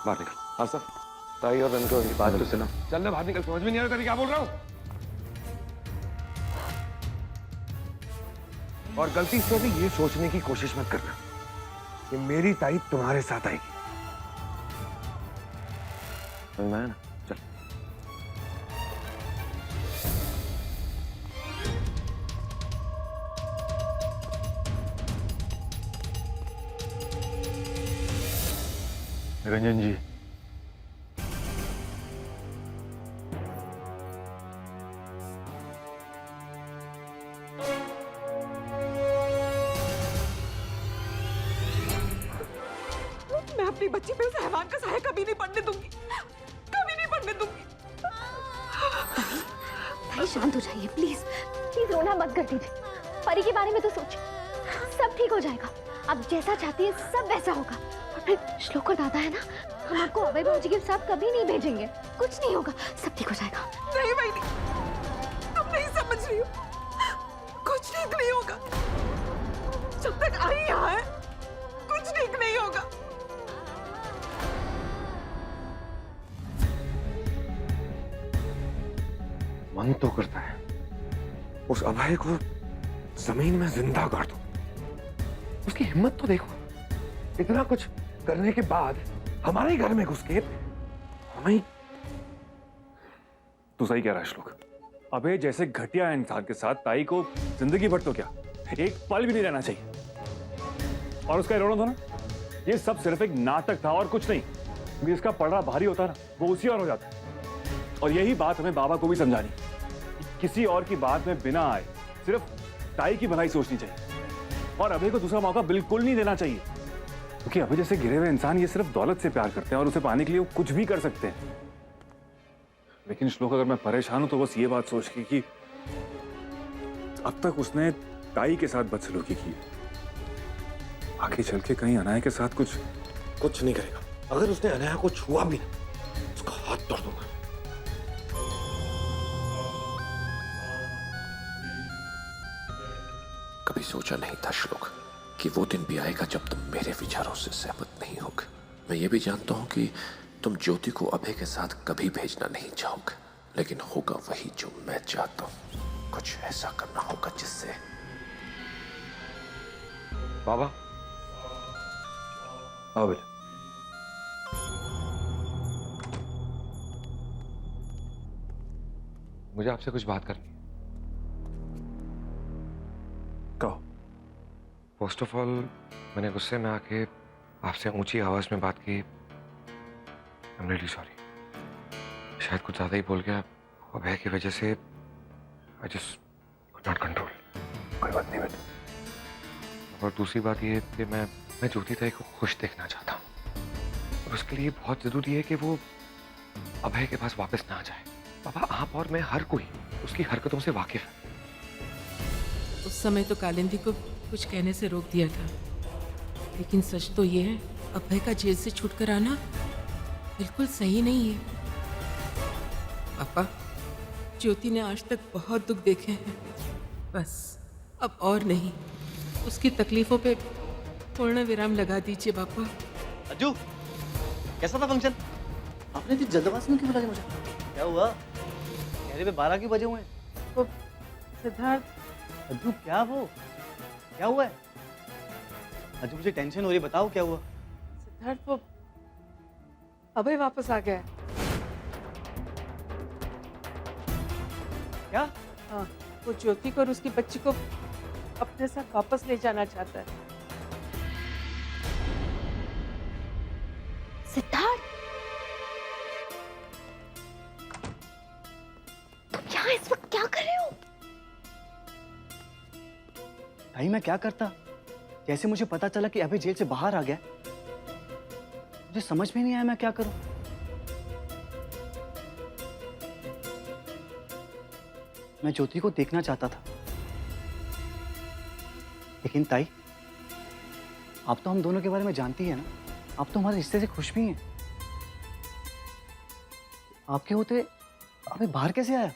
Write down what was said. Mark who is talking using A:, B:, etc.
A: बाहर निकल। हाँ सर, ताई और रंजो की बात तो सुनो। चल ना बाहर निकल, समझ में नहीं आ रहा क्या बोल रहा हूँ। और गलती से भी ये सोचने की कोशिश मत करना कि मेरी ताई तुम्हारे साथ आएगी। समझ में आया ना? चल। रंजन जी,
B: मैं अपनी बच्ची पे उस हैवान का साया कभी नहीं पड़ने दूंगी, कभी नहीं पड़ने दूंगी।
C: भाई शांत हो जाइए प्लीज, प्लीज रोना मत कर दीजिए। परी के बारे में तो सोचिए, सब ठीक हो जाएगा। आप जैसा चाहती है सब वैसा होगा। और फिर श्लोक और दादा है ना, हम आपको अभय भाजी के साथ कभी नहीं भेजेंगे। कुछ नहीं होगा, सब ठीक हो जाएगा।
B: नहीं बहनी, तुम नहीं समझ रही हो, कुछ ठीक नहीं होगा। जब तक आई यहाँ है कुछ ठीक नहीं होगा।
A: मन तो करता है उस अभय को जमीन में जिंदा गाड़ दूं। उसकी हिम्मत तो देखो, इतना कुछ करने के बाद हमारे घर में घुस के हमें।
D: तू सही कह रहा है श्लोक। अबे जैसे घटिया इंसान के साथ ताई को जिंदगी भर तो क्या, एक पल भी नहीं रहना चाहिए। और उसका रोना था ना, ये सब सिर्फ एक नाटक था और कुछ नहीं। जिसका पलड़ा भारी होता ना वो उसी और हो जाता। और यही बात हमें बाबा को भी समझानी, किसी और की बात में बिना आए सिर्फ ताई की भलाई सोचनी चाहिए। और अभय को दूसरा मौका बिल्कुल नहीं देना चाहिए, क्योंकि अभय जैसे गिरे हुए इंसान ये सिर्फ दौलत से प्यार करते हैं और उसे पाने के लिए वो कुछ भी कर सकते हैं। लेकिन श्लोक, अगर मैं परेशान हूं तो बस ये बात सोच के कि अब तक उसने ताई के साथ बदसलूकी की, आगे चल के कहीं अनाया के साथ
A: कुछ नहीं करेगा। अगर उसने अनाया को छुआ भी ना, उसका हाथ तोड़ दूंगा।
E: कभी सोचा नहीं था श्लोक कि वो दिन भी आएगा जब तुम मेरे विचारों से सहमत नहीं होगे। मैं ये भी जानता हूं कि तुम ज्योति को अभय के साथ कभी भेजना नहीं चाहोगे, लेकिन होगा वही जो मैं चाहता हूं। कुछ ऐसा करना होगा जिससे।
A: बाबा आओ बेटा। मुझे आपसे कुछ बात करनी है।
D: कहो।
A: फर्स्ट ऑफ ऑल, मैंने गुस्से में आके आपसे ऊंची आवाज में बात की। I am really sorry. शायद कुछ ज्यादा ही बोल गया। अभय की वजह से I just could not control.
D: कोई बात नहीं बेटा।
A: और दूसरी बात ये कि मैं ज्योति ताई को खुश देखना चाहता हूँ, और उसके लिए बहुत जरूरी है कि वो अभय के पास वापस ना आ जाए। पापा, आप और मैं, हर कोई उसकी हरकतों से वाकिफ है।
F: उस समय तो कालिंदी को कुछ कहने से रोक दिया था, लेकिन सच तो ये है अभय का जेल से छूटकर आना बिल्कुल सही नहीं है। पापा, ज्योति ने आज तक बहुत दुख देखे हैं, बस अब और नहीं। उसकी तकलीफों पे पूर्ण विराम लगा दीजिए पापा।
G: अज्जू, कैसा था फंक्शन? आपने इतनी जल्दबाजी में क्यों बुलाया मुझे? क्या हुआ? चेहरे पे 12 क्यों बजे हुए हैं?
F: वो सिद्धार्थ।
G: अज्जू क्या वो? क्या हुआ है? अज्जू मुझे टेंशन हो रही है, बताओ क्या हुआ?
F: सिद्धार्थ, वो अभय वापस आ गया है।
G: क्या?
F: हाँ, वो ज्योति को और उसकी बच्ची को अपने साथ वापस ले जाना चाहता है।
C: सिद्धार्थ, तुम यहाँ इस वक्त क्या कर रहे हो?
G: भाई मैं क्या करता? जैसे मुझे पता चला कि अभय जेल से बाहर आ गया, मुझे समझ में नहीं आया मैं क्या करूं। मैं ज्योति को देखना चाहता था, लेकिन ताई, आप तो हम दोनों के बारे में जानती है ना, आप तो हमारे रिश्ते से खुश भी हैं। आपके होते अबे बाहर कैसे आया?